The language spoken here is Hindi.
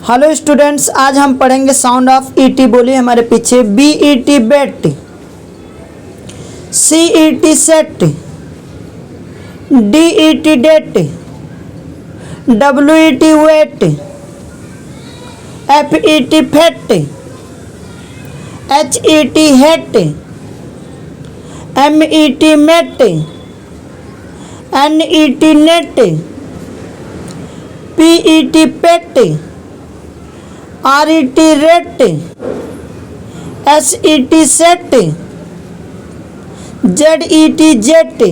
हेलो स्टूडेंट्स, आज हम पढ़ेंगे साउंड ऑफ ईटी। बोलिए हमारे पीछे। B E T bet, C E T set, D E T det, W E T wet, F E T fet, H E T het, M E T met, N E T net, P E T pet, R E T ret, S E T set, Z E T jet.